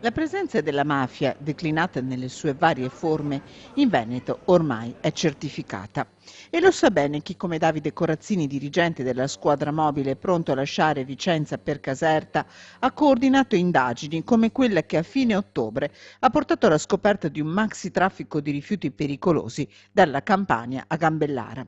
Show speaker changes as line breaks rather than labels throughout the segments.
La presenza della mafia, declinata nelle sue varie forme, in Veneto ormai è certificata. E lo sa bene chi come Davide Corazzini, dirigente della squadra mobile pronto a lasciare Vicenza per Caserta, ha coordinato indagini come quella che a fine ottobre ha portato alla scoperta di un maxi traffico di rifiuti pericolosi dalla Campania a Gambellara.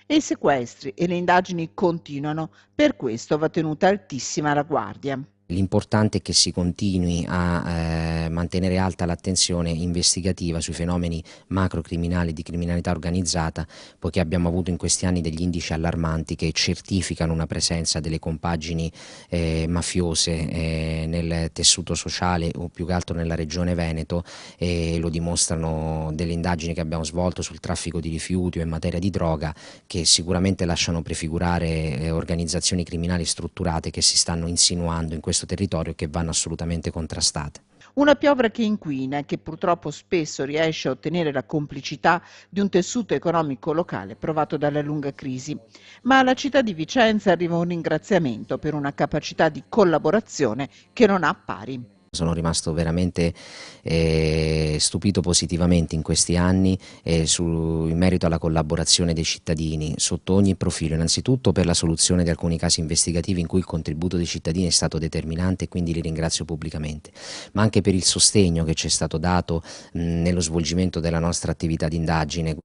E i sequestri e le indagini continuano, per questo va tenuta altissima la guardia.
L'importante è che si continui a mantenere alta l'attenzione investigativa sui fenomeni macrocriminali di criminalità organizzata, poiché abbiamo avuto in questi anni degli indici allarmanti che certificano una presenza delle compagini mafiose nel tessuto sociale o più che altro nella regione Veneto, e lo dimostrano delle indagini che abbiamo svolto sul traffico di rifiuti o in materia di droga, che sicuramente lasciano prefigurare organizzazioni criminali strutturate che si stanno insinuando in questo territorio e che vanno assolutamente contrastate.
Una piovra che inquina e che purtroppo spesso riesce a ottenere la complicità di un tessuto economico locale provato dalla lunga crisi. Ma alla città di Vicenza arriva un ringraziamento per una capacità di collaborazione che non ha pari.
Sono rimasto veramente stupito positivamente in questi anni in merito alla collaborazione dei cittadini sotto ogni profilo, innanzitutto per la soluzione di alcuni casi investigativi in cui il contributo dei cittadini è stato determinante e quindi li ringrazio pubblicamente, ma anche per il sostegno che ci è stato dato nello svolgimento della nostra attività di indagine.